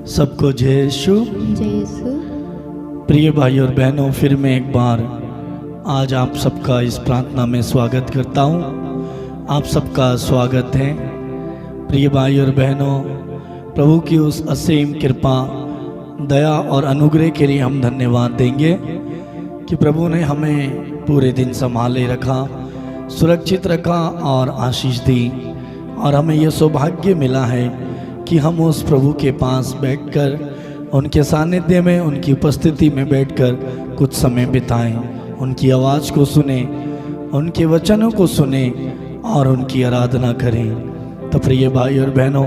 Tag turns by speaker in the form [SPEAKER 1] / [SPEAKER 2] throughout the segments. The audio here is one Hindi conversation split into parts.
[SPEAKER 1] सबको जय यीशु।
[SPEAKER 2] जय यीशु।
[SPEAKER 1] प्रिय भाई और बहनों, फिर मैं एक बार आज आप सबका इस प्रार्थना में स्वागत करता हूँ। आप सबका स्वागत है। प्रिय भाई और बहनों, प्रभु की उस असीम कृपा, दया और अनुग्रह के लिए हम धन्यवाद देंगे कि प्रभु ने हमें पूरे दिन संभाले रखा, सुरक्षित रखा और आशीष दी। और हमें यह सौभाग्य मिला है कि हम उस प्रभु के पास बैठकर उनके सानिध्य में, उनकी उपस्थिति में बैठकर कुछ समय बिताएं, उनकी आवाज़ को सुने, उनके वचनों को सुने और उनकी आराधना करें। तो प्रिय भाई और बहनों,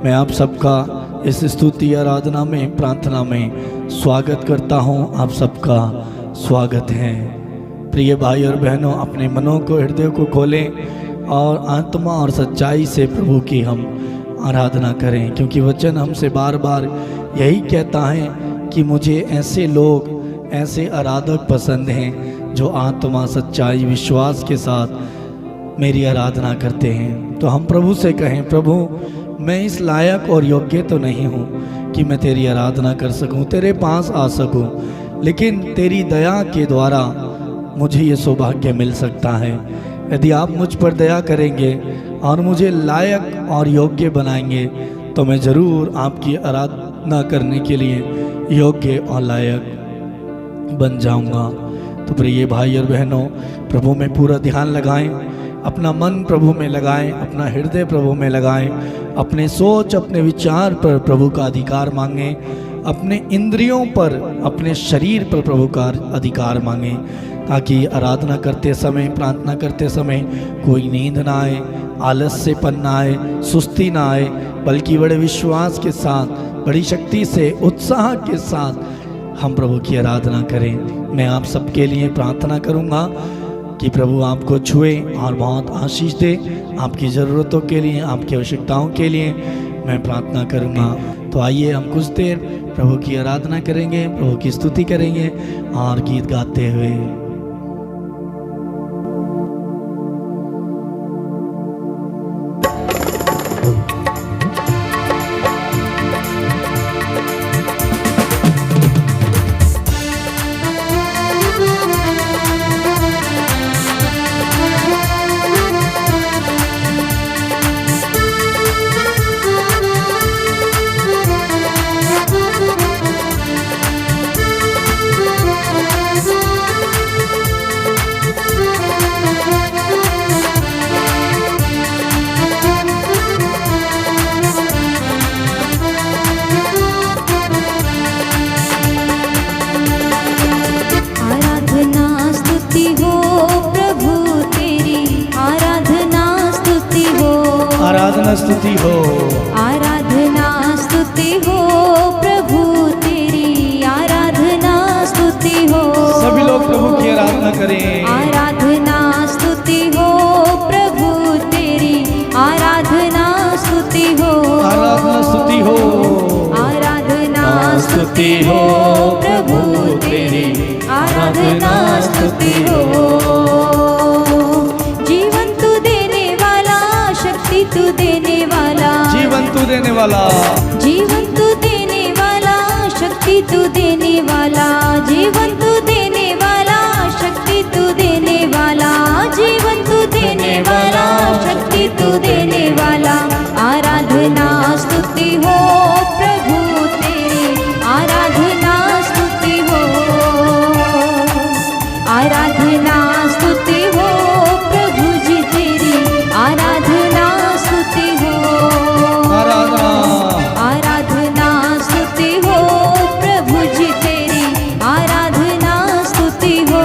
[SPEAKER 1] मैं आप सबका इस स्तुति आराधना में, प्रार्थना में स्वागत करता हूं। आप सबका स्वागत है। प्रिय भाई और बहनों, अपने मनों को, हृदय को खोलें और आत्मा और सच्चाई से प्रभु की हम आराधना करें, क्योंकि वचन हमसे बार बार यही कहता है कि मुझे ऐसे लोग, ऐसे आराधक पसंद हैं जो आत्मा, सच्चाई, विश्वास के साथ मेरी आराधना करते हैं। तो हम प्रभु से कहें, प्रभु मैं इस लायक और योग्य तो नहीं हूँ कि मैं तेरी आराधना कर सकूँ, तेरे पास आ सकूँ, लेकिन तेरी दया के द्वारा मुझे ये सौभाग्य मिल सकता है। यदि आप मुझ पर दया करेंगे और मुझे लायक और योग्य बनाएंगे तो मैं ज़रूर आपकी आराधना करने के लिए योग्य और लायक बन जाऊंगा। तो प्रिय भाई और बहनों, प्रभु में पूरा ध्यान लगाएं, अपना मन प्रभु में लगाएं, अपना हृदय प्रभु में लगाएं, अपने सोच, अपने विचार पर प्रभु का अधिकार मांगें, अपने इंद्रियों पर, अपने शरीर पर प्रभु का अधिकार मांगें, ताकि आराधना करते समय, प्रार्थना करते समय कोई नींद ना आए, आलस्यपन ना आए, सुस्ती ना आए, बल्कि बड़े विश्वास के साथ, बड़ी शक्ति से, उत्साह के साथ हम प्रभु की आराधना करें। मैं आप सबके लिए प्रार्थना करूंगा कि प्रभु आपको छुए और बहुत आशीष दे। आपकी ज़रूरतों के लिए, आपकी आवश्यकताओं के लिए मैं प्रार्थना करूंगा। तो आइए हम कुछ देर प्रभु की आराधना करेंगे, प्रभु की स्तुति करेंगे और गीत गाते हुए। आराधना स्तुति हो,
[SPEAKER 2] आराधना स्तुति हो प्रभु तेरी, आराधना स्तुति हो।
[SPEAKER 1] सभी लोग प्रभु की आराधना करें।
[SPEAKER 2] आराधना स्तुति हो प्रभु तेरी, आराधना स्तुति हो,
[SPEAKER 1] आराधना स्तुति हो,
[SPEAKER 2] आराधना स्तुति हो प्रभु तेरी, आराधना स्तुति हो। तू देने वाला,
[SPEAKER 1] जीवन तू देने वाला,
[SPEAKER 2] जीवन तू देने वाला, शक्ति तू देने वाला, जीवन तू देने वाला, शक्ति तू देने वाला, जीवन तू देने वाला, शक्ति तू देने वाला। आराधना स्तुति हो प्रभु तेरी, आराधना स्तुति हो, आराधना स्तुति हो प्रभु जी तेरी, आराधना आराधना स्तुति हो प्रभु जी तेरी, आराधना स्तुति हो।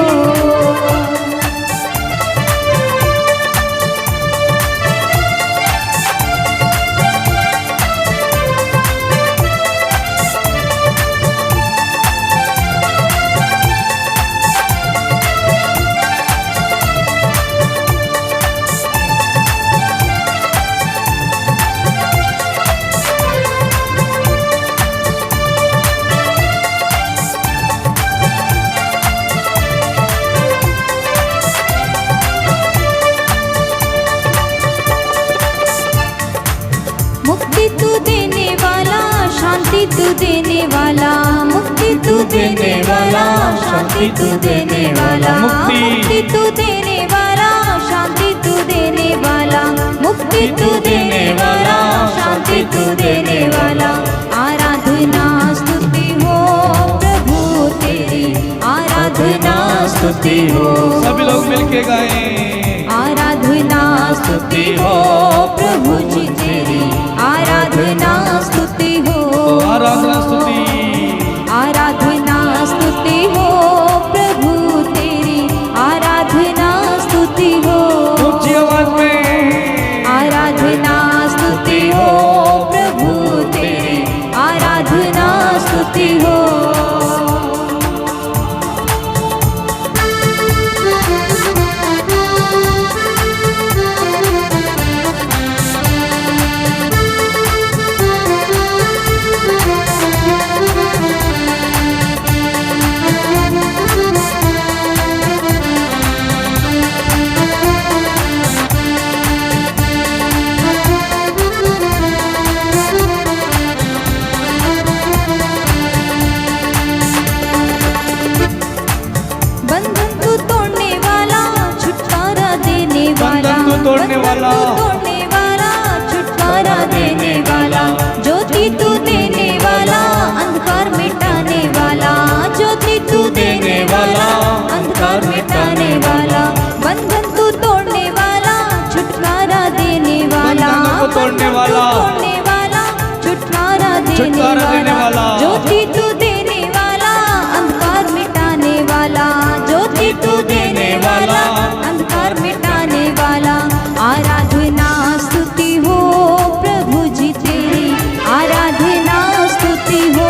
[SPEAKER 2] शांति तू देने वाला, मुक्ति तू देने वाला, शांति तू देने वाला, मुक्ति तू देने वाला, शांति तू देने वाला, मुक्ति तू देने वाला, शांति तू देने वाला। आराधना स्तुति हो प्रभु तेरी, आराधना स्तुति हो।
[SPEAKER 1] सभी लोग मिलके गाएं।
[SPEAKER 2] आराधना स्तुति हो प्रभु जी तेरी, आराधना स्तुति हो।
[SPEAKER 1] आराधना स्तुति,
[SPEAKER 2] आराधना स्तुति हो प्रभु तेरी, आराधना स्तुति हो।
[SPEAKER 1] ऊंची आवाज में
[SPEAKER 2] आराधना स्तुति हो प्रभु तेरी, आराधना स्तुति हो। बंधन तू तोड़ने वाला, छुटकारा देने वाला,
[SPEAKER 1] बंधन तू तोड़ने वाला,
[SPEAKER 2] तोड़ने वाला, छुटकारा देने वाला, ज्योति तू देने वाला, अंधकार मिटाने वाला, ज्योति तू देने वाला, अंधकार मिटाने वाला। बंधन तू तोड़ने वाला, छुटकारा देने वाला,
[SPEAKER 1] बंधन को तोड़ने वाला,
[SPEAKER 2] तोड़ने वाला, छुटकारा देने वाला, ज्योति तू देने वाला, अंधकार मिटाने वाला, ज्योति तू देने वाला, अंधकार मिटाने वाला। आराधना स्तुति हो प्रभु जी तेरी, आराधना स्तुति हो।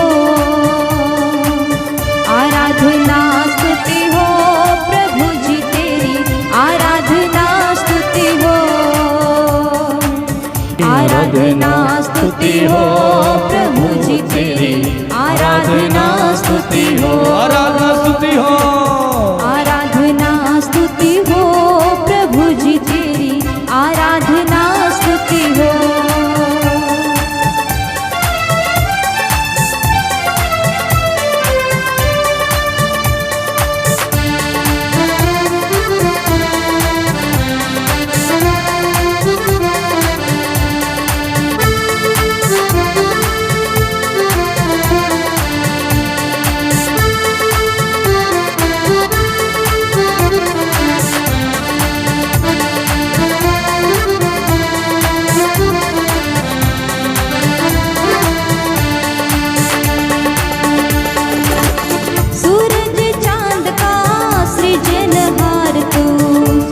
[SPEAKER 2] आराधना स्तुति हो प्रभु जी तेरी, आराधना स्तुति हो। आराधना स्तुति हो प्रभु जी तेरी, आराधना स्तुति हो।
[SPEAKER 1] आराधना स्तुति हो।
[SPEAKER 2] आराधना स्तुति हो प्रभु जी तेरी, आराधना स्तुति हो। सूरज चांद का सृजनहार तू,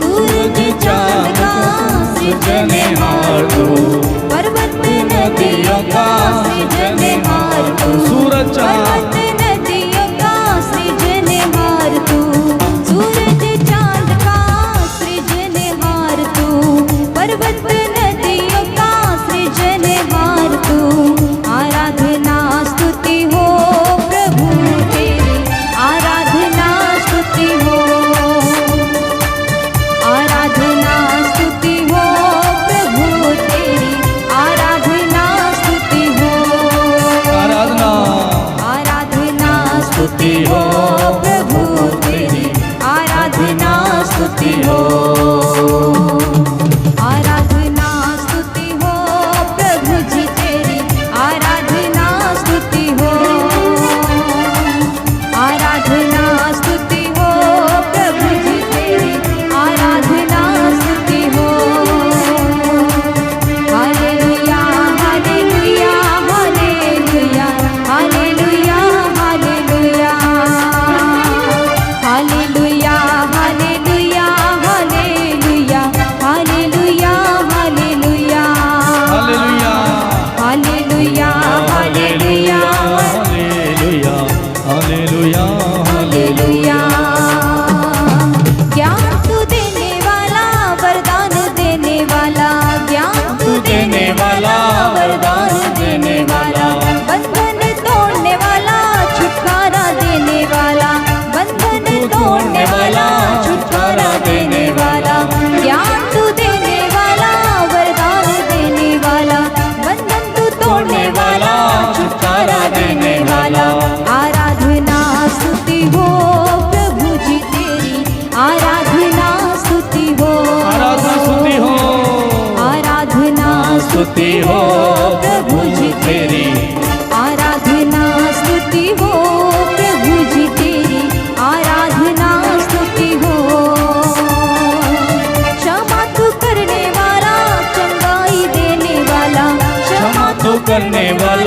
[SPEAKER 2] सूरज चांद का सृजनहार तू, पर्वत नदियों का सृजनहार तू,
[SPEAKER 1] सूरज चांद,
[SPEAKER 2] पर्वत नदियों का सृजनहार तू, सूरज चांद का सृजनहार तू, पर्वत नदियों का सृजनहार तू। आराधना स्तुति हो प्रभु तेरी, आराधना स्तुति हो। आराधना स्तुति हो प्रभु तेरी, आराधना स्तुति हो।
[SPEAKER 1] आराधना,
[SPEAKER 2] आराधना स्तुति हो प्रभु तेरी, आराधना स्तुति हो। आराधना स्तुति हो प्रभु जी तेरी, आराधना स्तुति हो। आराधना स्तुति हो प्रभु जी तेरी, आराधना स्तुति हो। Hallelujah hallelujah hallelujah hallelujah hallelujah.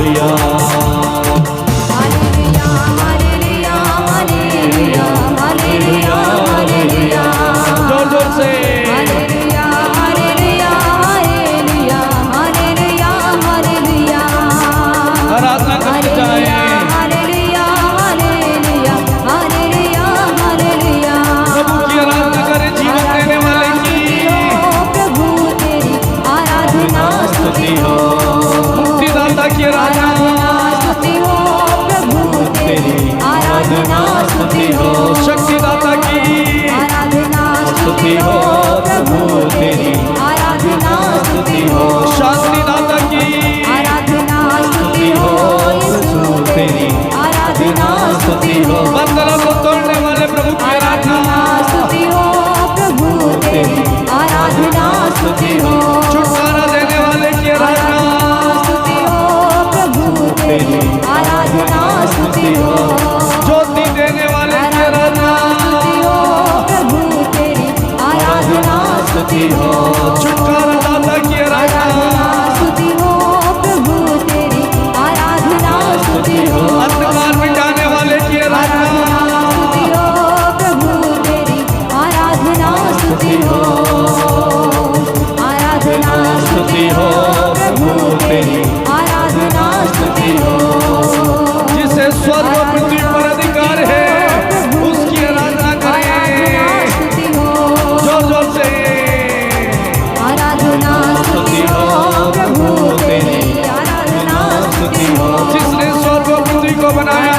[SPEAKER 2] Hallelujah hallelujah hallelujah
[SPEAKER 1] जोर जोर से
[SPEAKER 2] hallelujah hallelujah hallelujah hallelujah hallelujah
[SPEAKER 1] आराधना करते जाए।
[SPEAKER 2] हालेलुया हालेलुया हालेलुया हालेलुया
[SPEAKER 1] प्रभु की आराधना करें, जीवन देने वाले की
[SPEAKER 2] प्रभु तेरी आराधना स्तुति हो,
[SPEAKER 1] मुक्तिदाता की आराधना,
[SPEAKER 2] स्तुति हो प्रभु तेरी आराधना स्तुति हो,
[SPEAKER 1] शक्तिदाता की
[SPEAKER 2] आराधना
[SPEAKER 1] स्तुति हो प्रभु तेरी,
[SPEAKER 2] आराधना स्तुति हो,
[SPEAKER 1] शांतिदाता की
[SPEAKER 2] आराधना स्तुति हो यीशु तेरी आराधना स्तुति हो,
[SPEAKER 1] बंधनों को तोड़ने वाले प्रभु की
[SPEAKER 2] आराधना
[SPEAKER 1] आराधना,
[SPEAKER 2] स्तुति हो प्रभु तेरी आराधना स्तुति हो,
[SPEAKER 1] छुटकारा देने वाले की आराधना,
[SPEAKER 2] स्तुति हो प्रभु तेरी आराधना स्तुति हो,
[SPEAKER 1] ज्योति देने वाले की आराधना,
[SPEAKER 2] स्तुति हो प्रभु तेरी आराधना स्तुति हो,
[SPEAKER 1] छुटकारा दाता की आराधना,
[SPEAKER 2] स्तुति हो प्रभु तेरी आराधना स्तुति हो,
[SPEAKER 1] अंधकार मिटाने वाले की आराधना,
[SPEAKER 2] स्तुति हो प्रभु तेरी आराधना स्तुति हो, आराधना स्तुति हो प्रभु तेरी आराधना स्तुति हो,
[SPEAKER 1] जिसे स्वर्ग और पृथ्वी पर अधिकार है उसकी आराधना करें।
[SPEAKER 2] स्तुति हो,
[SPEAKER 1] जोर जोर से
[SPEAKER 2] आराधना स्तुति हो प्रभु तेरी आराधना स्तुति हो,
[SPEAKER 1] जिसने स्वर्ग और पृथ्वी को बनाया,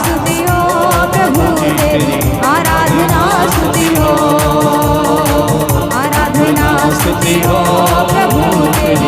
[SPEAKER 2] स्तुति हो प्रभु तेरी आराधना स्तुति हो, आराधना स्तुति हो प्रभु तेरी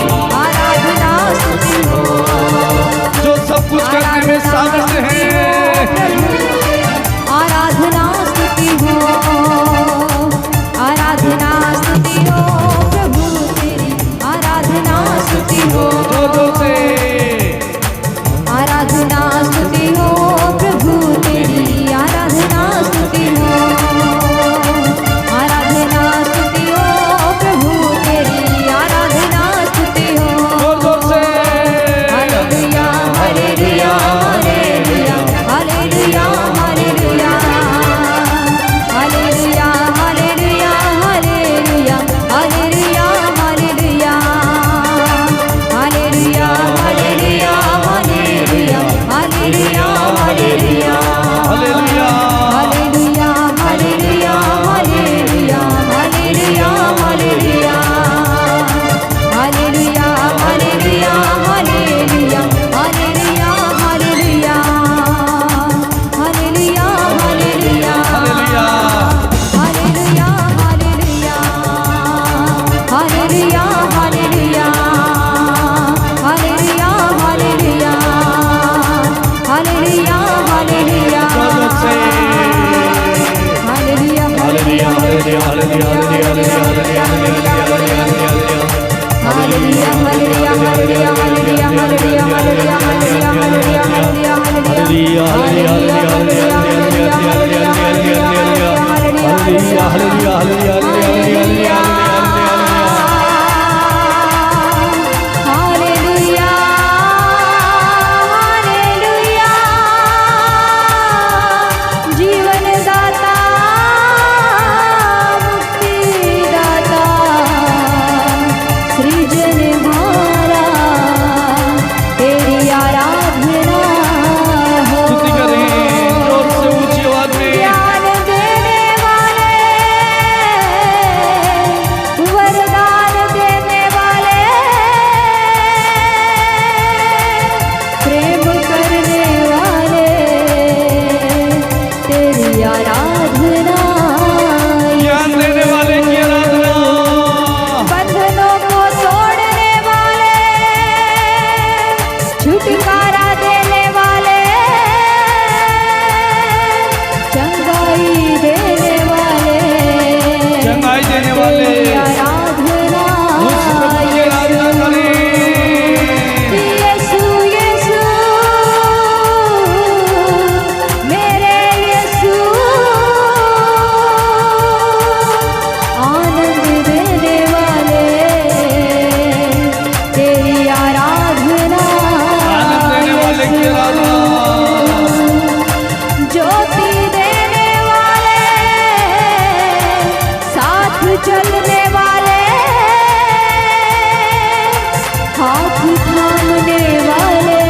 [SPEAKER 2] हाथ थामने वाले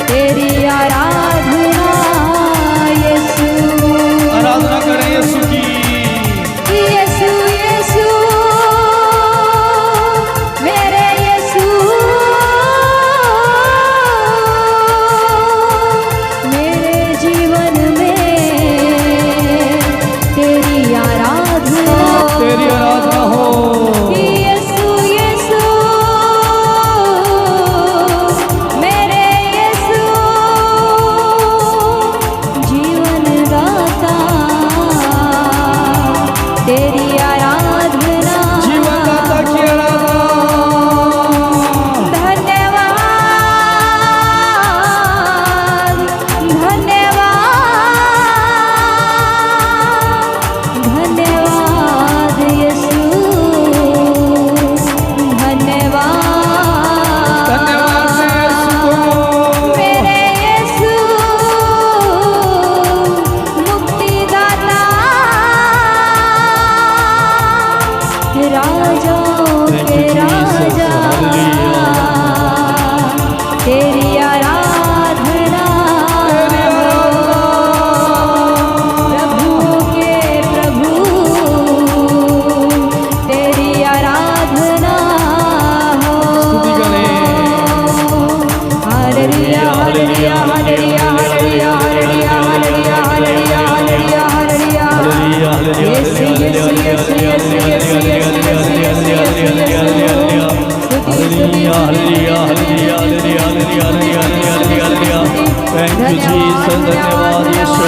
[SPEAKER 2] तेरी आराधना यीशु।
[SPEAKER 1] आराधना करें यीशु की।
[SPEAKER 2] यीशु यीशु मेरे यीशु, मेरे जीवन में तेरी आराधना,
[SPEAKER 1] तेरी आराधना हो।
[SPEAKER 2] यीशु यीशु मेरे यीशु, जीवन दाता तेरी आराधना,
[SPEAKER 1] जीवन दाता की आराधना।
[SPEAKER 2] धन्यवाद धन्यवाद धन्यवाद यीशु, धन्यवाद
[SPEAKER 1] धन्यवाद यीशु को।
[SPEAKER 2] मेरे यीशु मुक्तिदाता, राजाओं के राजा तेरी आराधना, प्रभुओं के प्रभु तेरी आराधना हो।
[SPEAKER 1] स्तुति करें।
[SPEAKER 2] Hallelujah hallelujah hallelujah hallelujah hallelujah hallelujah hallelujah hallelujah hallelujah.
[SPEAKER 1] Hallelujah, hallelujah,
[SPEAKER 2] यीशु यीशु यीशु यीशु यीशु यीशु यीशु यीशु यीशु यीशु।
[SPEAKER 1] Hallelujah, hallelujah, hallelujah, hallelujah, hallelujah, hallelujah, hallelujah, hallelujah. Thank you Jesus. धन्यवाद यीशु।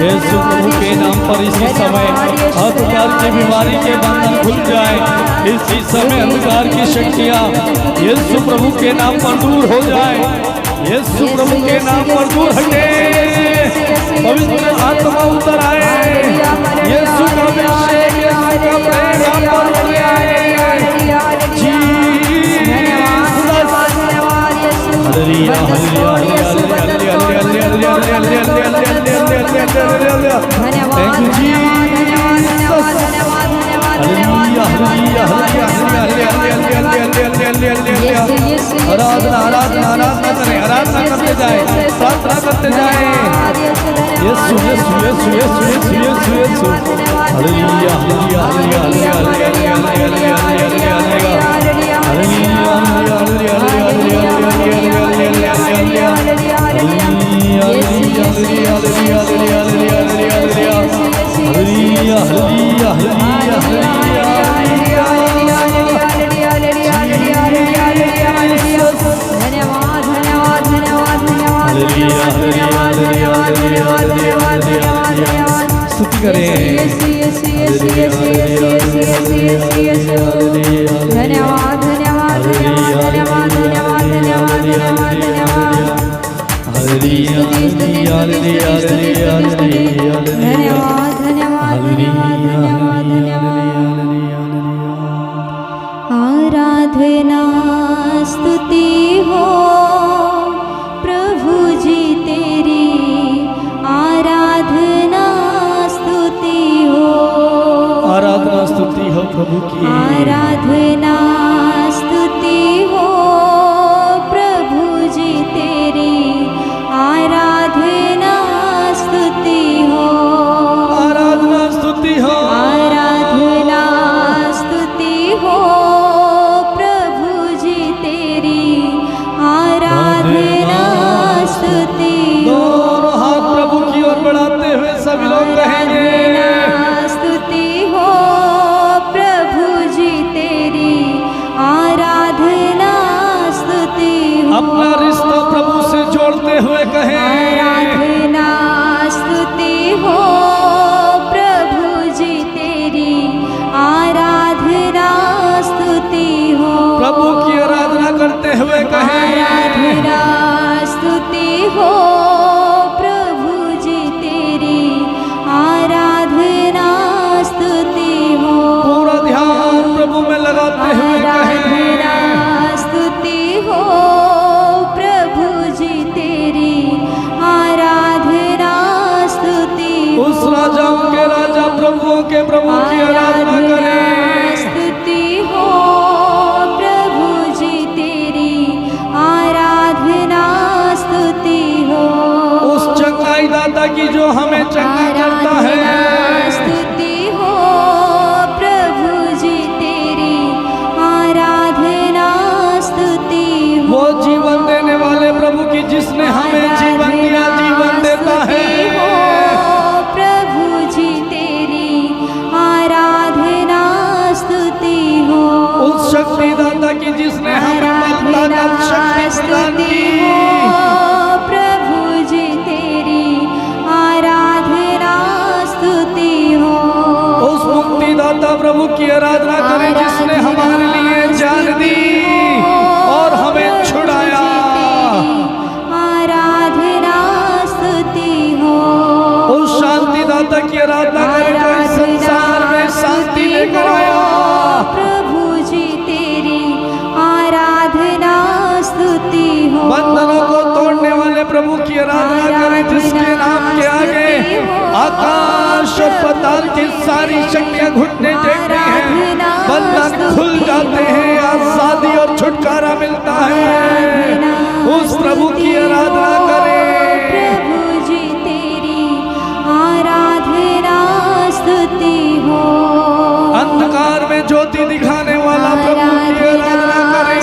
[SPEAKER 1] यीशु प्रभु के नाम पर इसी समय हर प्रकार की बीमारी के बंधन खुल जाए। इसी समय अंधकार की शक्तियाँ यीशु प्रभु के नाम पर दूर हो जाए। यीशु प्रभु के नाम पर दूर हटे। पवित्र आत्मा उतर आए। यीशु का अभिषेक, यीशु का प्रेम आप पर उतर आए। Hallelujah, hallelujah, hallelujah, hallelujah, hallelujah. Thank you Jesus. Hallelujah, hallelujah, hallelujah, hallelujah. आराधना, आराधना, आराधना करें, आराधना करते जाए, प्रार्थना करते जाए। यीशु, यीशु, यीशु, यीशु, यीशु, यीशु, यीशु। Hallelujah, hallelujah, hallelujah, hallelujah, hallelujah, hallelujah, hallelujah, hallelujah. स्तुति करें।
[SPEAKER 2] धन्यवाद धन्यवाद धन्यवाद धन्यवाद धन्यवाद धन्यवाद धन्यवाद धन्यवाद। धन्यवाद धन्यवाद धन्यवाद धन्यवाद। आराधना स्तुति हो प्रभु जी तेरी, आराधना स्तुति हो।
[SPEAKER 1] आराधना स्तुति हो प्रभु की।
[SPEAKER 2] आराधना स्तुति हो प्रभु जी तेरी, आराधना स्तुति हो।
[SPEAKER 1] आराधना स्तुति हो।
[SPEAKER 2] आराधना स्तुति हो प्रभु जी तेरी, आराधना स्तुति हो।
[SPEAKER 1] दोनों हाथ प्रभु की ओर बढ़ाते हुए सभी लोग कहेंगे।
[SPEAKER 2] आराधना स्तुति हो प्रभु जी तेरी, आराधना स्तुति हो।
[SPEAKER 1] अपना रिश्ता प्रभु से जोड़ते हुए कहें।
[SPEAKER 2] आराधना स्तुति हो प्रभु जी तेरी, आराधना स्तुति हो।
[SPEAKER 1] प्रभु की आराधना करते हुए कहें।
[SPEAKER 2] आराधना स्तुति हो प्रभु जी तेरी, आराधना स्तुति हो।
[SPEAKER 1] पूरा ध्यान प्रभु में लगाते हुए कहें।
[SPEAKER 2] आराधना स्तुति हो प्रभु जी तेरी,
[SPEAKER 1] हमें जीवन दिया, जीवन देता है।
[SPEAKER 2] प्रभु जी तेरी आराधना स्तुति हो।
[SPEAKER 1] उस शक्तिदाता की जिसने हमें ममता का शक्ति प्रदान की।
[SPEAKER 2] प्रभु जी तेरी आराधना स्तुति हो।
[SPEAKER 1] उस मुक्तिदाता प्रभु की आराधना करें जिसने हमारे लिए जान दी और हमें छुड़ाया।
[SPEAKER 2] आराधना स्तुति हो।
[SPEAKER 1] उस शांतिदाता की आराधना करें जो इस संसार में शांति लेकर आया।
[SPEAKER 2] प्रभु जी तेरी आराधना स्तुति हो।
[SPEAKER 1] बंधनों को तोड़ने वाले प्रभु की आराधना करें जिसके नाम के आगे आकाश और पाताल की सारी शक्तियां घुटने टेकती हैं, बंधन खुल जाते हैं, आजादी और छुटकारा मिलता है। उस प्रभु की आराधना करें।
[SPEAKER 2] प्रभु जी तेरी आराधना स्तुति हो।
[SPEAKER 1] अंधकार में ज्योति दिखाने वाला प्रभु की आराधना करें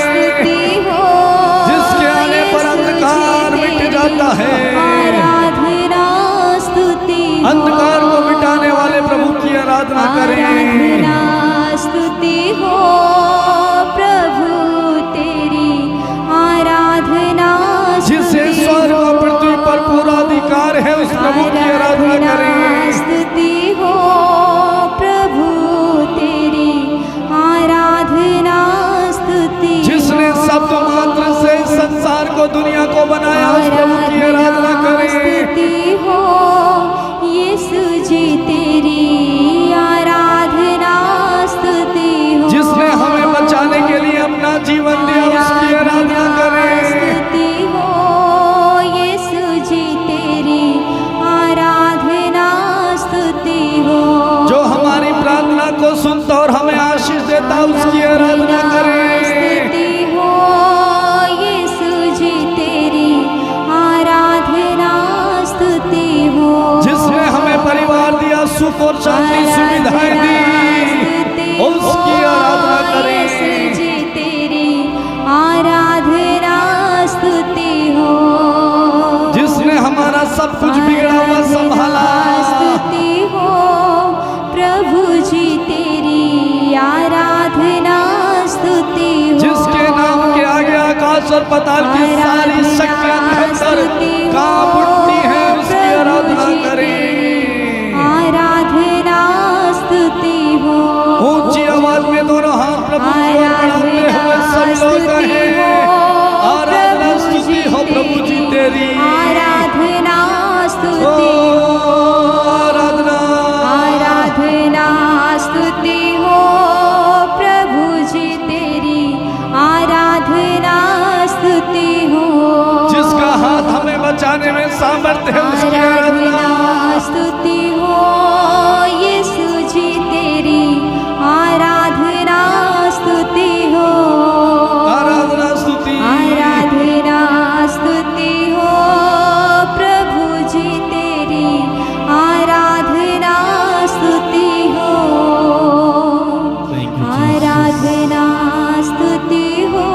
[SPEAKER 1] जिसके आने पर अंधकार मिट जाता है।
[SPEAKER 2] आराधना स्तुति
[SPEAKER 1] अंधकार को मिटाने वाले प्रभु की आराधना करें।
[SPEAKER 2] आराधना स्तुति हो। प्रभु तेरी आराधना
[SPEAKER 1] जिसे स्वर्ग और पृथ्वी पर पूरा अधिकार है उस प्रभु की आराधना करें।
[SPEAKER 2] स्तुति हो। प्रभु तेरी आराधना स्तुति
[SPEAKER 1] जिसने शब्द मात्र से संसार को दुनिया को बनाया उस प्रभु की आराधना करें।
[SPEAKER 2] स्तुति हो। यीशु जी तेरी आराधना स्तुति हो।
[SPEAKER 1] जिसने हमें बचाने के लिए अपना जीवन दिया उसकी आराधना करें।
[SPEAKER 2] स्तुति हो। यीशु जी तेरी आराधना स्तुति हो।
[SPEAKER 1] जो हमारी प्रार्थना को सुनता और हमें आशीष देता उसकी आराधना करें।
[SPEAKER 2] स्तुति हो। यीशु जी तेरी आराधना स्तुति हो।
[SPEAKER 1] जिसने हमें परिवार दिया, सुख और शांति सुविधाएं दी, उसकी आराधना करें।
[SPEAKER 2] यीशु जी तेरी आराधना स्तुति हो।
[SPEAKER 1] जिसने हमारा सब कुछ बिगड़ा हुआ संभाला।
[SPEAKER 2] स्तुति हो। प्रभु जी तेरी आराधना स्तुति हो।
[SPEAKER 1] जिसके नाम के आगे आकाश और पाताल की सारी शक्तियां थर-थर कांप उठती हैं उसकी आराधना करें।
[SPEAKER 2] आराधना स्तुति हो।
[SPEAKER 1] ऊंची आवाज में दोनों हाथ प्रभु की ओर बढ़ाते हुए सब लोग कहें आराधना स्तुति हो प्रभु जी तेरी।
[SPEAKER 2] आराधना स्तुति हो।
[SPEAKER 1] आराधना
[SPEAKER 2] आराधना स्तुति हो। प्रभु जी तेरी आराधना स्तुति हो।
[SPEAKER 1] जिसका हाथ हमें बचाने में सामर्थ्य है उसकी आराधना।
[SPEAKER 2] स्तुति हो। यीशु जी तेरी आराधना स्तुति हो।
[SPEAKER 1] आराधना स्तुति।
[SPEAKER 2] आराधना स्तुति हो। प्रभु जी तेरी आराधना स्तुति हो। आराधना स्तुति हो।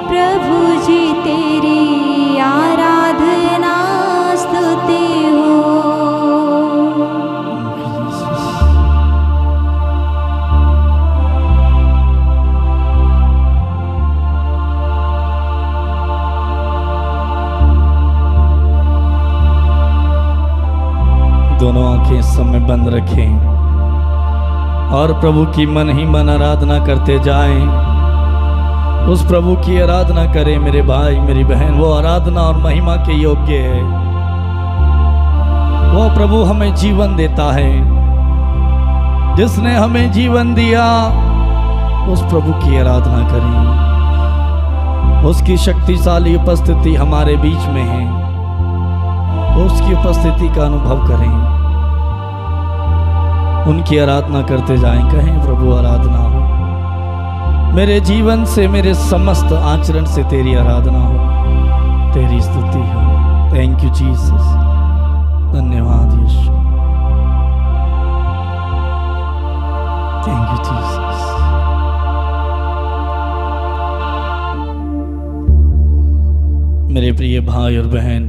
[SPEAKER 2] प्रभु जी तेरी आराधना स्तुति हो।
[SPEAKER 1] दोनों आंखें इस समय बंद रखें और प्रभु की मन ही मन आराधना करते जाएं। उस प्रभु की आराधना करें मेरे भाई मेरी बहन। वो आराधना और महिमा के योग्य है। वो प्रभु हमें जीवन देता है। जिसने हमें जीवन दिया उस प्रभु की आराधना करें। उसकी शक्तिशाली उपस्थिति हमारे बीच में है। उसकी उपस्थिति का अनुभव करें। उनकी आराधना करते जाएं। कहें प्रभु आराधना हो मेरे जीवन से, मेरे समस्त आचरण से तेरी आराधना हो, तेरी स्तुति हो। Thank you Jesus. धन्यवाद यीशु। Thank you Jesus. मेरे प्रिय भाई और बहन,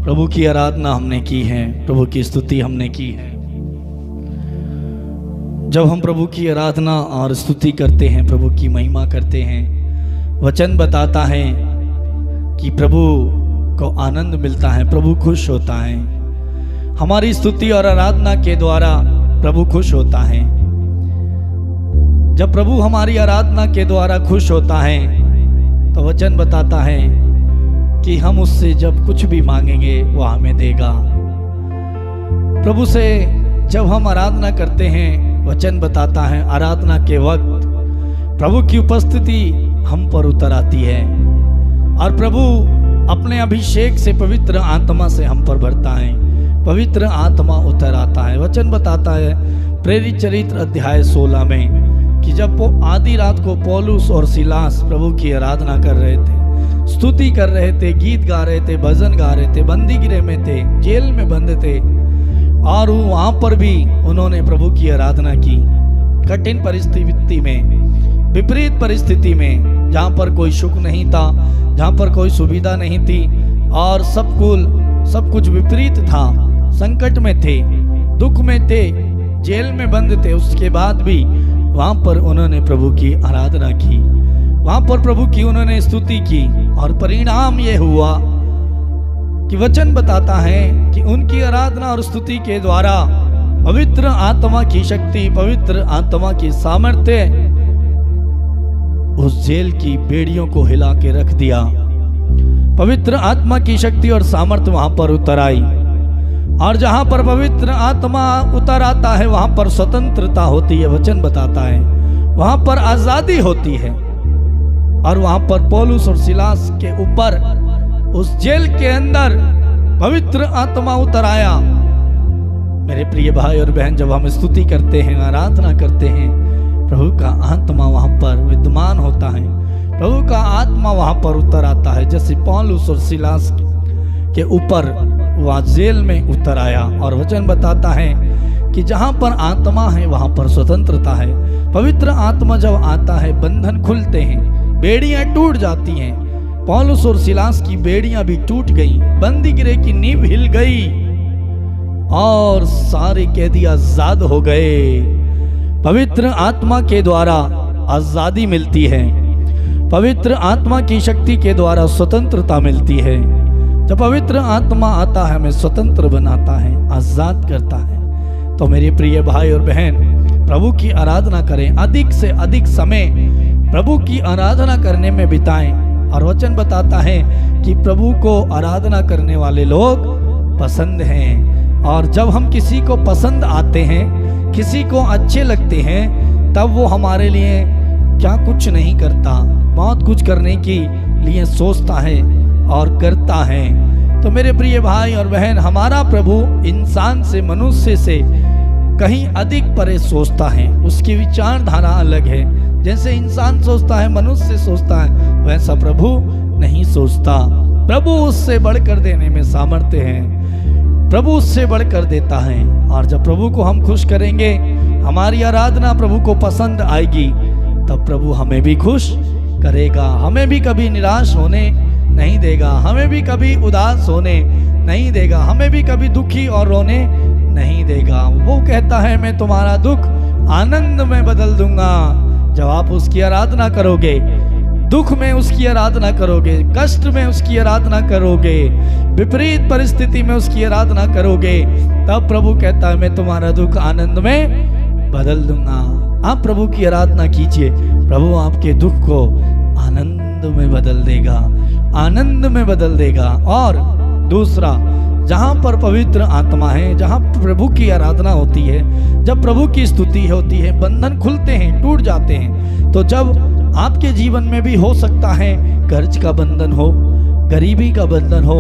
[SPEAKER 1] प्रभु की आराधना हमने की है, प्रभु की स्तुति हमने की है। जब हम प्रभु की आराधना और स्तुति करते हैं, प्रभु की महिमा करते हैं, वचन बताता है कि प्रभु को आनंद मिलता है, प्रभु खुश होता है। हमारी स्तुति और आराधना के द्वारा प्रभु खुश होता है। जब प्रभु हमारी आराधना के द्वारा खुश होता है तो वचन बताता है कि हम उससे जब कुछ भी मांगेंगे वो हमें देगा। प्रभु से जब हम आराधना करते हैं, वचन बताता है आराधना के वक्त प्रभु की उपस्थिति हम पर उतर आती है और प्रभु अपने अभिषेक से पवित्र आत्मा से हम पर भरता है, पवित्र आत्मा उतर आता है। वचन बताता है प्रेरित चरित्र अध्याय 16 में कि जब आधी रात को पौलुस और सिलास प्रभु की आराधना कर रहे थे, स्तुति कर रहे थे, गीत गा रहे थे, भजन गा रहे थे, बंदी गृह में थे, जेल में बंद थे और वहाँ पर भी उन्होंने प्रभु की आराधना की। कठिन परिस्थिति में, विपरीत परिस्थिति में, जहाँ पर कोई सुख नहीं था, जहाँ पर कोई सुविधा नहीं थी और सब कुछ विपरीत था, संकट में थे, दुख में थे, जेल में बंद थे, उसके बाद भी वहाँ पर उन्होंने प्रभु की आराधना की, वहाँ पर प्रभु की उन्होंने स्तुति की और परिणाम ये हुआ कि वचन बताता है कि उनकी आराधना और स्तुति के द्वारा पवित्र आत्मा की शक्ति, पवित्र आत्मा की सामर्थ्य उस जेल की बेड़ियों को हिला के रख दिया। पवित्र आत्मा की शक्ति और सामर्थ्य वहां पर उतर आई और जहां पर पवित्र आत्मा उतर आता है वहां पर स्वतंत्रता होती है। वचन बताता है वहां पर आजादी होती है और वहां पर पौलुस और सिलास के ऊपर उस जेल के अंदर पवित्र आत्मा उतर आया। मेरे प्रिय भाई और बहन, जब हम स्तुति करते हैं, आराधना करते हैं, प्रभु का आत्मा वहां पर विद्यमान होता है, प्रभु का आत्मा वहां पर उतर आता है। जैसे पौलुस और सिलास के ऊपर वह जेल में उतर आया और वचन बताता है कि जहां पर आत्मा है वहां पर स्वतंत्रता है। पवित्र आत्मा जब आता है बंधन खुलते हैं, बेड़ियां टूट जाती हैं। पौलुस और सिलास की बेड़ियां भी टूट गई, बंदी गृह की नींव हिल गई और सारे कैदी आजाद हो गए। पवित्र आत्मा के द्वारा आजादी मिलती है, पवित्र आत्मा की शक्ति के द्वारा स्वतंत्रता मिलती है। जब पवित्र आत्मा आता है, हमें स्वतंत्र बनाता है, आजाद करता है। तो मेरे प्रिय भाई और बहन, प्रभु की आराधना करें, अधिक से अधिक समय प्रभु की आराधना करने में बिताएं। और वचन बताता है कि प्रभु को आराधना करने वाले लोग पसंद हैं। और जब हम किसी को पसंद आते हैं, किसी को अच्छे लगते हैं, तब वो हमारे लिए क्या कुछ नहीं करता, बहुत कुछ करने के लिए सोचता है और करता है। तो मेरे प्रिय भाई और बहन, हमारा प्रभु इंसान से, मनुष्य से कहीं अधिक परे सोचता है। उसकी विचारधारा अलग है। जैसे इंसान सोचता है, मनुष्य सोचता है, वैसा प्रभु नहीं सोचता। प्रभु उससे बढ़कर देने में सामर्थ्य है, प्रभु उससे बढ़कर देता है। और जब प्रभु को हम खुश करेंगे, हमारी आराधना प्रभु को पसंद आएगी, तब प्रभु हमें भी खुश करेगा, हमें भी कभी निराश होने नहीं देगा, हमें भी कभी उदास होने नहीं देगा, हमें भी कभी दुखी और रोने नहीं देगा। वो कहता है मैं तुम्हारा दुख आनंद में बदल दूंगा। जब आप उसकी आराधना करोगे, दुख में उसकी आराधना करोगे, कष्ट में उसकी आराधना करोगे, विपरीत परिस्थिति में उसकी आराधना करोगे, तब प्रभु कहता है मैं तुम्हारा दुख आनंद में बदल दूंगा। आप प्रभु की आराधना कीजिए, प्रभु आपके दुख को आनंद में बदल देगा, आनंद में बदल देगा। और दूसरा, जहाँ पर पवित्र आत्मा है, जहाँ प्रभु की आराधना होती है, जब प्रभु की स्तुति होती है, बंधन खुलते हैं, टूट जाते हैं। तो जब आपके जीवन में भी हो सकता है कर्ज का बंधन हो, गरीबी का बंधन हो,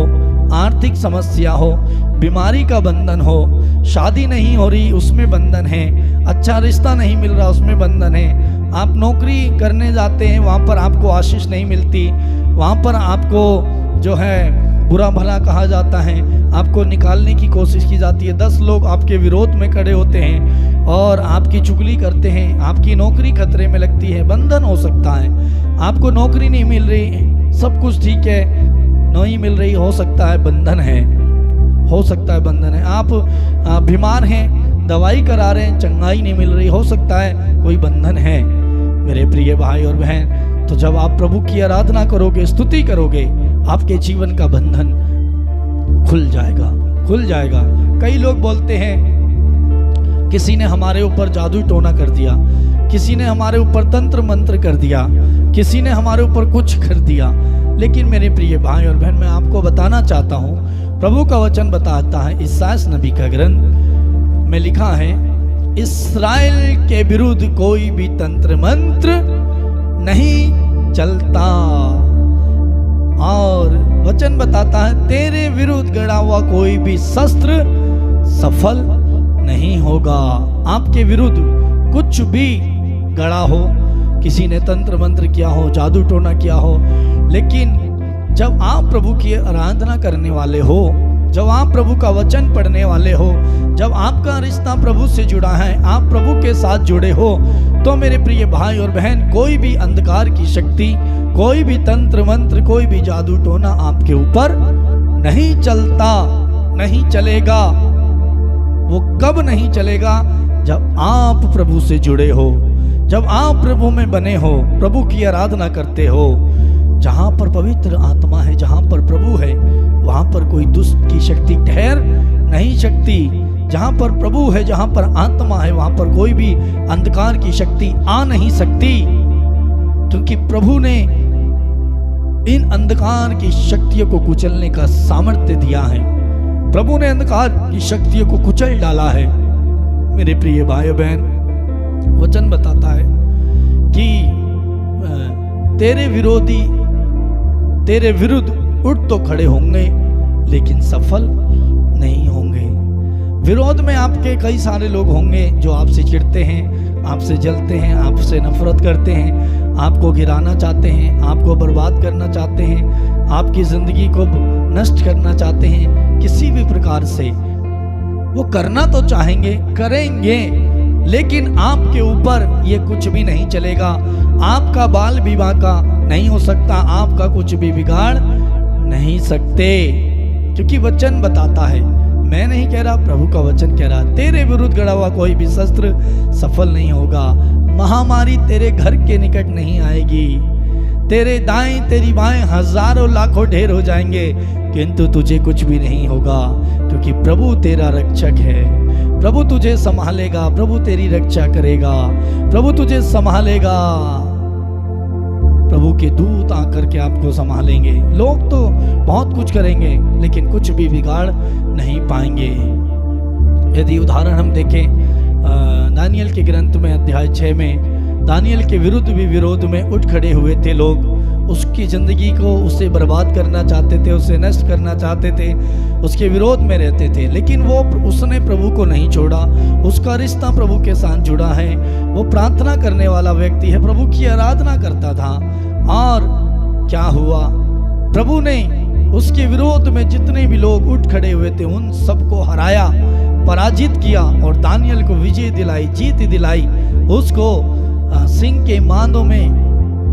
[SPEAKER 1] आर्थिक समस्या हो, बीमारी का बंधन हो, शादी नहीं हो रही उसमें बंधन है, अच्छा रिश्ता नहीं मिल रहा उसमें बंधन है, आप नौकरी करने जाते हैं वहाँ पर आपको आशीष नहीं मिलती, वहाँ पर आपको जो है बुरा भला कहा जाता है, आपको निकालने की कोशिश की जाती है। 10 लोग आपके विरोध में खड़े होते हैं और आपकी चुगली करते हैं, आपकी नौकरी खतरे में लगती है, बंधन हो सकता है। आपको नौकरी नहीं मिल रही, सब कुछ ठीक है, नहीं मिल रही, हो सकता है बंधन है, हो सकता है बंधन है। आप बीमार हैं, दवाई करा रहे हैं, चंगाई नहीं मिल रही, हो सकता है कोई बंधन है। मेरे प्रिय भाई और बहन, तो जब आप प्रभु की आराधना करोगे, स्तुति करोगे, आपके जीवन का बंधन खुल जाएगा, खुल जाएगा। कई लोग बोलते हैं किसी ने हमारे ऊपर जादू टोना कर दिया, किसी ने हमारे ऊपर तंत्र मंत्र कर दिया, किसी ने हमारे ऊपर कुछ कर दिया। लेकिन मेरे प्रिय भाई और बहन, मैं आपको बताना चाहता हूँ, प्रभु का वचन बताता है, इसायास नबी का ग्रंथ में लिखा है, इस्राएल के विरुद्ध कोई भी तंत्र मंत्र नहीं चलता। और वचन बताता है, तेरे विरुद्ध गड़ा हुआ कोई भी शस्त्र सफल नहीं होगा। आपके विरुद्ध कुछ भी गड़ा हो, किसी ने तंत्र मंत्र किया हो, जादू टोना किया हो, लेकिन जब आप प्रभु की आराधना करने वाले हो, जब आप प्रभु का वचन पढ़ने वाले हो, जब आपका रिश्ता प्रभु से जुड़ा है, आप प्रभु के साथ जुड़े हो, तो मेरे प्रिय भाई और बहन, कोई भी अंधकार की शक्ति, कोई भी तंत्र मंत्र, कोई भी जादू टोना आपके ऊपर नहीं चलता, नहीं चलेगा। वो कब नहीं चलेगा? जब आप प्रभु से जुड़े हो, जब आप प्रभु में बने हो, प्रभु की आराधना करते हो। जहां पर पवित्र आत्मा है, जहां पर प्रभु है, वहां पर कोई दुष्ट की शक्ति ठहर नहीं सकती। जहां पर प्रभु है, जहां पर आत्मा है, वहां पर कोई भी अंधकार की शक्ति आ नहीं सकती, क्योंकि प्रभु ने इन अंधकार की शक्तियों को कुचलने का सामर्थ्य दिया है। प्रभु ने अंधकार की शक्तियों को कुचल डाला है। मेरे प्रिय भाई बहन, वचन बताता है कि तेरे विरोधी तेरे विरुद्ध उठ तो खड़े होंगे, लेकिन सफल नहीं होंगे। विरोध में आपके कई सारे लोग होंगे जो आपसे चिढ़ते हैं, आपसे जलते हैं, आपसे नफरत करते हैं, आपको गिराना चाहते हैं, आपको बर्बाद करना चाहते हैं, आपकी ज़िंदगी को नष्ट करना चाहते हैं। किसी भी प्रकार से वो करना तो चाहेंगे, करेंगे, लेकिन आपके ऊपर ये कुछ भी नहीं चलेगा। आपका बाल विवाह का नहीं हो सकता, आपका कुछ भी बिगाड़ नहीं सकते, क्योंकि वचन बताता है, मैं नहीं कह रहा, प्रभु का वचन कह रहा, तेरे विरुद्ध गड़ा हुआ कोई भी शस्त्र सफल नहीं होगा। महामारी तेरे घर के निकट नहीं आएगी, तेरे दाएं तेरी बाएं हजारों लाखों ढेर हो जाएंगे, किंतु तुझे कुछ भी नहीं होगा, क्योंकि प्रभु तेरा रक्षक है। प्रभु तुझे संभालेगा, प्रभु तेरी रक्षा करेगा, प्रभु तुझे संभालेगा। प्रभु के दूत आकर के आपको संभालेंगे। लोग तो बहुत कुछ करेंगे, लेकिन कुछ भी बिगाड़ नहीं पाएंगे। यदि उदाहरण हम देखें दानियल के ग्रंथ में अध्याय 6 में, दानियल के विरुद्ध भी विरोध में उठ खड़े हुए थे लोग। उसकी ज़िंदगी को उसे बर्बाद करना चाहते थे, उसे नष्ट करना चाहते थे, उसके विरोध में रहते थे, लेकिन उसने प्रभु को नहीं छोड़ा। उसका रिश्ता प्रभु के साथ जुड़ा है। वो प्रार्थना करने वाला व्यक्ति है, प्रभु की आराधना करता था। और क्या हुआ? प्रभु ने उसके विरोध में जितने भी लोग उठ खड़े हुए थे, उन सबको हराया, पराजित किया और दानियल को विजय दिलाई, जीत दिलाई। उसको सिंह के मांदों में,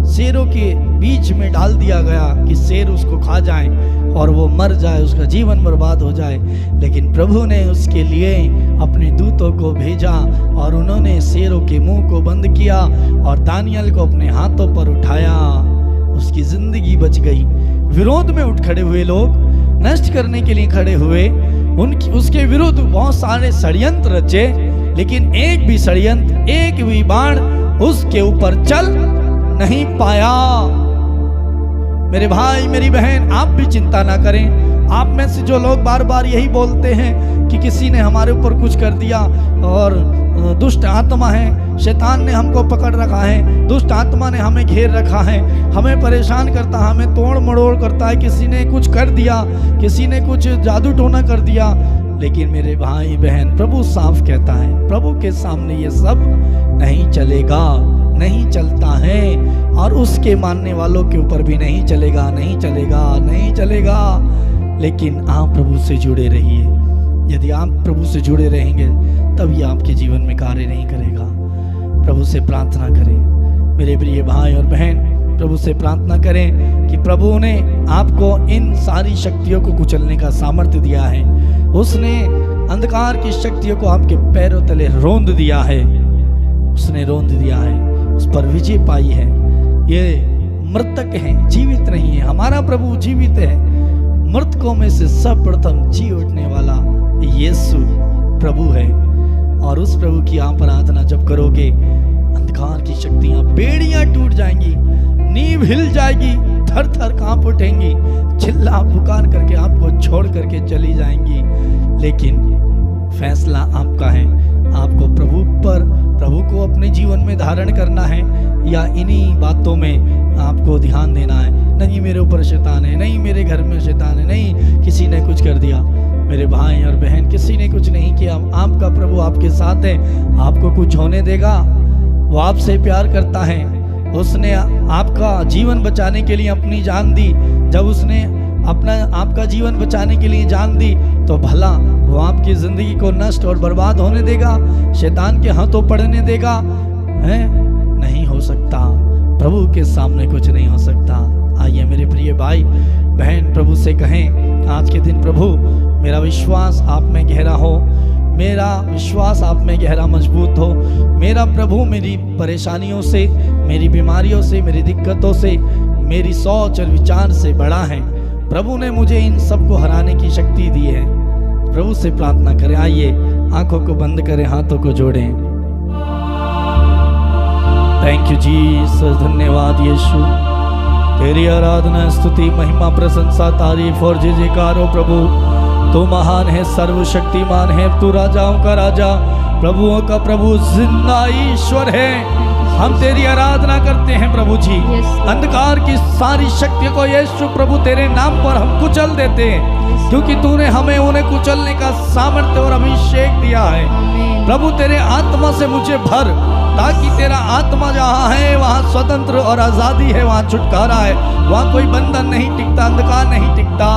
[SPEAKER 1] शेरों के बीच में डाल दिया गया कि शेर उसको खा जाए और वो मर जाए, उसका जीवन बर्बाद हो जाए। लेकिन प्रभु ने उसके लिए अपने दूतों को भेजा और उन्होंने शेरों के मुंह को बंद किया और दानियल को अपने हाथों पर उठाया। उसकी जिंदगी बच गई। विरोध में उठ खड़े हुए लोग, नष्ट करने के लिए खड़े हुए, उसके विरुद्ध बहुत सारे षड्यंत्र रचे, लेकिन एक भी षड्यंत्र, एक भी बाण उसके ऊपर चल नहीं पाया। मेरे भाई मेरी बहन, आप भी चिंता ना करें। आप में से जो लोग बार बार यही बोलते हैं कि किसी ने हमारे ऊपर कुछ कर दिया और दुष्ट आत्मा है, शैतान ने हमको पकड़ रखा है, दुष्ट आत्मा ने हमें घेर रखा है, हमें परेशान करता, हमें तोड़ मड़ोड़ करता है, किसी ने कुछ कर दिया, किसी ने कुछ जादू टोना कर दिया। लेकिन मेरे भाई बहन, प्रभु साफ कहता है, प्रभु के सामने ये सब नहीं चलेगा, नहीं चलता है, और उसके मानने वालों के ऊपर भी नहीं चलेगा, नहीं चलेगा, नहीं चलेगा। लेकिन आप प्रभु से जुड़े रहिए। यदि आप प्रभु से जुड़े रहेंगे तभी आपके जीवन में कार्य नहीं करेगा। प्रभु से प्रार्थना करें मेरे प्रिय भाई और बहन, प्रभु से प्रार्थना करें कि प्रभु ने आपको इन सारी शक्तियों को कुचलने का सामर्थ्य दिया है। उसने अंधकार की शक्तियों को आपके पैरों तले रौंद दिया है, उसने रौंद दिया है, उस पर विजय पाई है। ये मृतक हैं, जीवित नहीं है। हमारा प्रभु जीवित है। मृतकों में से सर्वप्रथम जी उठने वाला यीशु प्रभु है। और उस प्रभु की आप आराधना जब करोगे, अंधकार की शक्तियां, बेड़ियां टूट जाएंगी, नींव हिल जाएगी, थर थर कांप उठेंगी, चिल्ला पुकार करके आपको छोड़ करके चली जाएंगी। लेकिन फैसला आपका है। आपको प्रभु को अपने जीवन में धारण करना है या इन्हीं बातों में आपको ध्यान देना है। नहीं मेरे ऊपर शैतान है, नहीं मेरे घर में शैतान है, नहीं किसी ने कुछ कर दिया। मेरे भाई और बहन, किसी ने कुछ नहीं किया। आपका प्रभु आपके साथ है, आपको कुछ होने देगा। वो आपसे प्यार करता है। उसने आपका जीवन बचाने के लिए अपनी जान दी। जब उसने आपका जीवन बचाने के लिए जान दी तो भला वो आपकी जिंदगी को नष्ट और बर्बाद होने देगा, शैतान के हाथों पड़ने देगा? है नहीं हो सकता। प्रभु के सामने कुछ नहीं हो सकता। आइए मेरे प्रिय भाई बहन, प्रभु से कहें आज के दिन, प्रभु मेरा विश्वास आप में गहरा हो, मेरा विश्वास आप में गहरा मजबूत हो। मेरा प्रभु मेरी परेशानियों से, मेरी बीमारियों से, मेरी दिक्कतों से, मेरी सोच और विचार से बड़ा है। प्रभु ने मुझे इन सब को हराने की शक्ति दी है। प्रभु से प्रार्थना करें। आइए आंखों को बंद करें, हाथों को जोड़ें। थैंक यू जीसस, धन्यवाद यीशु। तेरी आराधना, स्तुति, महिमा, प्रशंसा, तारीफ और जय जयकार हो प्रभु। तू महान है, सर्वशक्तिमान है, तू राजाओं का राजा, प्रभुओं का प्रभु, जिंदा ईश्वर है। हम तेरी आराधना करते हैं प्रभु जी। अंधकार की सारी शक्तियों को यीशु प्रभु तेरे नाम पर हम कुचल देते हैं, क्योंकि तूने हमें उन्हें कुचलने का सामर्थ्य और अभिषेक दिया है। प्रभु तेरे आत्मा से मुझे भर, ताकि तेरा आत्मा जहाँ है वहाँ स्वतंत्र और आज़ादी है, वहाँ छुटकारा है, वहाँ कोई बंधन नहीं टिकता, अंधकार नहीं टिकता।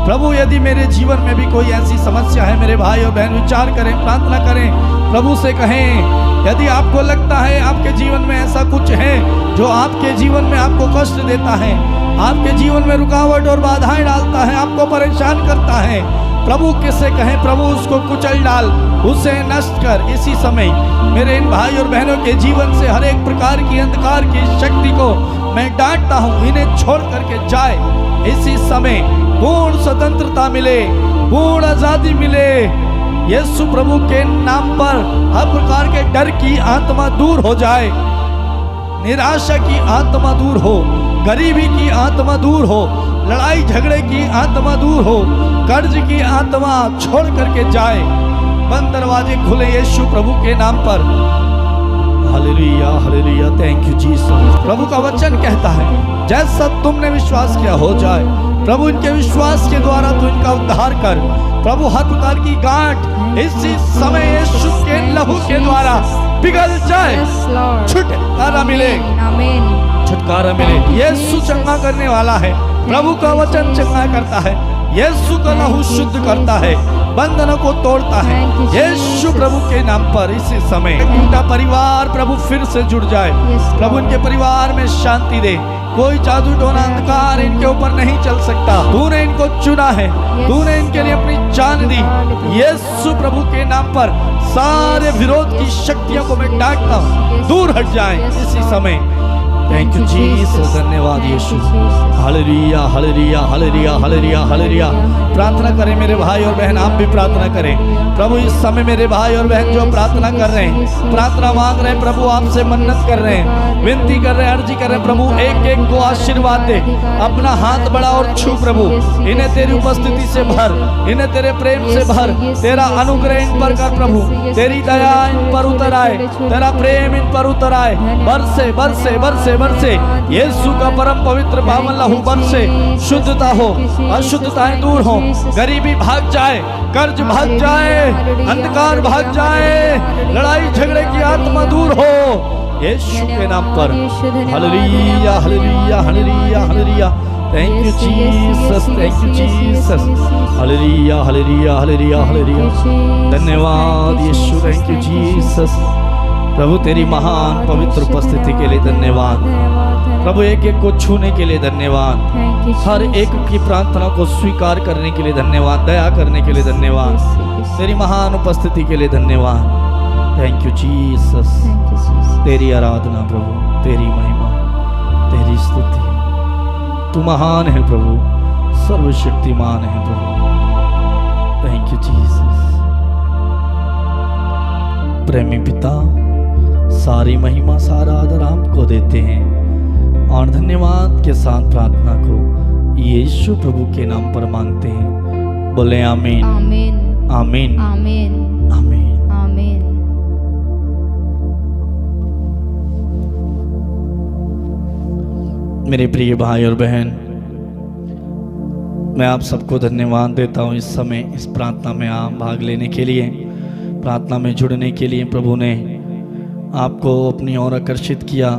[SPEAKER 1] प्रभु यदि मेरे जीवन में भी कोई ऐसी समस्या है, मेरे भाई और बहन विचार करें, प्रार्थना करें, प्रभु से कहें। यदि आपको लगता है आपके जीवन में ऐसा कुछ है जो आपके जीवन में आपको कष्ट देता है, आपके जीवन में रुकावट और बाधाएं डालता है, आपको परेशान करता है, प्रभु किससे कहें, प्रभु उसको कुचल डाल, उसे नष्ट कर। इसी समय मेरे इन भाई और बहनों के जीवन से हर एक प्रकार की अंधकार की शक्ति को मैं डांटता हूँ, इन्हें छोड़ करके जाए। इसी समय पूर्ण स्वतंत्रता मिले, पूर्ण आजादी मिले। यीशु प्रभु के नाम पर हर प्रकार के डर की आत्मा दूर हो जाए, निराशा की आत्मा दूर हो, गरीबी की आत्मा दूर हो, लड़ाई झगड़े की आत्मा दूर हो, कर्ज की आत्मा छोड़ करके जाए। बंद दरवाजे खुले यीशु प्रभु के नाम पर। Hallelujah, hallelujah, thank you Jesus. प्रभु का वचन कहता है जैसा तुमने विश्वास किया हो जाए। प्रभु इनके विश्वास के द्वारा तू इनका उद्धार कर। प्रभु हर प्रकार की गांठ इसी समय यीशु के लहू के द्वारा पिघल जाए, छुटकारा मिले, छुटकारा मिले। यीशु चंगा करने वाला है, प्रभु का वचन चंगा करता है, यीशु का लहू शुद्ध करता है, बंधनों को तोड़ता है। यीशु प्रभु के नाम पर इसी समय उनका परिवार प्रभु फिर से जुड़ जाए। प्रभु इनके परिवार में शांति दे। कोई जादू टोना अंधकार इनके ऊपर नहीं चल सकता। तूने इनको चुना है, तूने इनके लिए अपनी जान दी। यीशु प्रभु के नाम पर सारे विरोध की शक्तियों को मैं डांटता हूँ, दूर हट जाए इसी समय। थैंक यू जीसस, धन्यवाद यीशु। Hallelujah, hallelujah, hallelujah, hallelujah, hallelujah. प्रार्थना करें मेरे भाई और बहन, आप भी प्रार्थना करें। प्रभु इस समय मेरे भाई और बहन जो प्रार्थना कर रहे हैं, प्रार्थना मांग रहे हैं, प्रभु आपसे मन्नत कर रहे हैं, विनती कर रहे हैं, अर्जी कर रहे हैं, प्रभु एक एक को आशीर्वाद दे। अपना हाथ बढ़ा और छू प्रभु, इन्हें तेरी उपस्थिति से भर, इन्हें तेरे प्रेम से भर। तेरा अनुग्रह इन पर कर प्रभु, तेरी दया इन पर उतर आए, तेरा प्रेम इन पर उतर आए। बरसे बरसे बरसे बरसे यीशु का परम पवित्र पावन लहू बरसे। शुद्धता हो, अशुद्धताएं दूर हो, गरीबी भाग जाए, कर्ज भाग जाए, अंधकार भाग जाए, लड़ाई झगड़े की आत्मा दूर हो यीशु के नाम पर। Hallelujah, hallelujah, hallelujah, hallelujah. Thank you Jesus, thank you Jesus. Hallelujah, hallelujah, hallelujah, hallelujah. धन्यवाद यीशु, थैंक यू जीसस। प्रभु तेरी महान पवित्र उपस्थिति के लिए धन्यवाद। प्रभु एक एक को छूने के लिए धन्यवाद। हर एक की प्रार्थना को स्वीकार करने के लिए धन्यवाद। दया करने के लिए धन्यवाद। तेरी महान उपस्थिति के लिए धन्यवाद। Thank you Jesus. तेरी आराधना प्रभु, तेरी महिमा, तेरी स्तुति। तू महान है प्रभु, सर्वशक्तिमान है प्रभु। Thank you Jesus. प्रेमी पिता, सारी महिमा सारा आदर आपको देते हैं और धन्यवाद के साथ प्रार्थना को यीशु प्रभु के नाम पर मांगते हैं। बोले आमीन,
[SPEAKER 2] आमीन,
[SPEAKER 1] आमीन,
[SPEAKER 2] आमीन,
[SPEAKER 1] आमीन।
[SPEAKER 2] आमीन।
[SPEAKER 1] मेरे प्रिय भाई और बहन, मैं आप सबको धन्यवाद देता हूँ इस समय इस प्रार्थना में आप भाग लेने के लिए, प्रार्थना में जुड़ने के लिए। प्रभु ने आपको अपनी ओर आकर्षित किया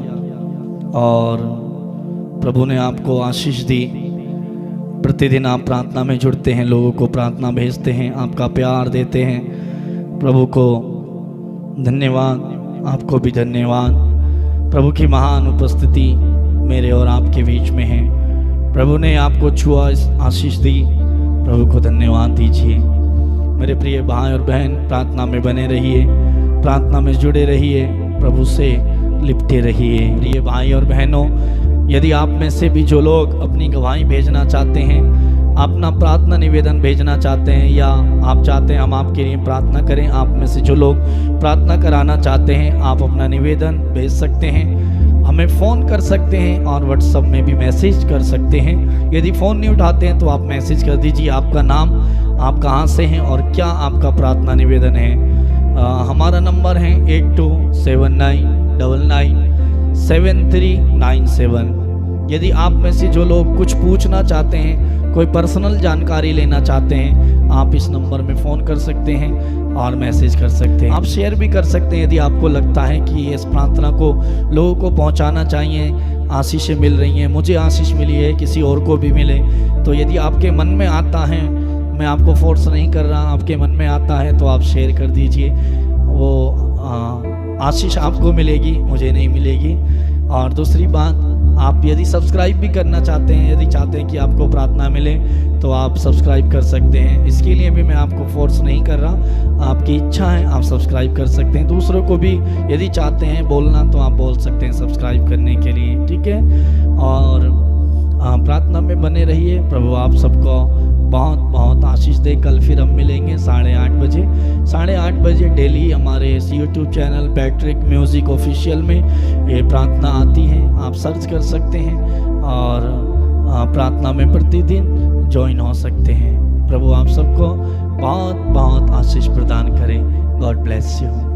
[SPEAKER 1] और प्रभु ने आपको आशीष दी। प्रतिदिन आप प्रार्थना में जुड़ते हैं, लोगों को प्रार्थना भेजते हैं, आपका प्यार देते हैं। प्रभु को धन्यवाद, आपको भी धन्यवाद। प्रभु की महान उपस्थिति मेरे और आपके बीच में है। प्रभु ने आपको छुआ, आशीष दी। प्रभु को धन्यवाद दीजिए। मेरे प्रिय भाई और बहन, प्रार्थना में बने रहिए, प्रार्थना में जुड़े रहिए, प्रभु से लिपटे रहिए। प्रिय भाई और बहनों, यदि आप में से भी जो लोग अपनी गवाही भेजना चाहते हैं, अपना प्रार्थना निवेदन भेजना चाहते हैं, या आप चाहते हैं हम आपके लिए प्रार्थना करें, आप में से जो लोग प्रार्थना कराना चाहते हैं, आप अपना निवेदन भेज सकते हैं। हमें फ़ोन कर सकते हैं और व्हाट्सएप में भी मैसेज कर सकते हैं। यदि फ़ोन नहीं उठाते हैं तो आप मैसेज कर दीजिए, आपका नाम, आप कहाँ से हैं और क्या आपका प्रार्थना निवेदन है। हमारा नंबर है 8279997397। यदि आप में से जो लोग कुछ पूछना चाहते हैं, कोई पर्सनल जानकारी लेना चाहते हैं, आप इस नंबर में फ़ोन कर सकते हैं और मैसेज कर सकते हैं। आप शेयर भी कर सकते हैं यदि आपको लगता है कि इस प्रार्थना को लोगों को पहुंचाना चाहिए, आशीषें मिल रही हैं, मुझे आशीष मिली है, किसी और को भी मिले। तो यदि आपके मन में आता है, मैं आपको फोर्स नहीं कर रहा, आपके मन में आता है तो आप शेयर कर दीजिए। वो आशीष आपको मिलेगी, मुझे नहीं मिलेगी। और दूसरी बात, आप यदि सब्सक्राइब भी करना चाहते हैं, यदि चाहते हैं कि आपको प्रार्थना मिले, तो आप सब्सक्राइब कर सकते हैं। इसके लिए भी मैं आपको फोर्स नहीं कर रहा, आपकी इच्छा है, आप सब्सक्राइब कर सकते हैं। दूसरों को भी यदि चाहते हैं बोलना तो आप बोल सकते हैं सब्सक्राइब करने के लिए, ठीक है। और प्रार्थना में बने रहिए। प्रभु आप सबको बहुत बहुत आशीष दे। कल फिर हम मिलेंगे 8:30 बजे। 8:30 बजे डेली हमारे इस YouTube channel Patrick music official में ये प्रार्थना आती है, आप सर्च कर सकते हैं और प्रार्थना में प्रतिदिन ज्वाइन हो सकते हैं। प्रभु आप सबको बहुत बहुत आशीष प्रदान करें। God bless you.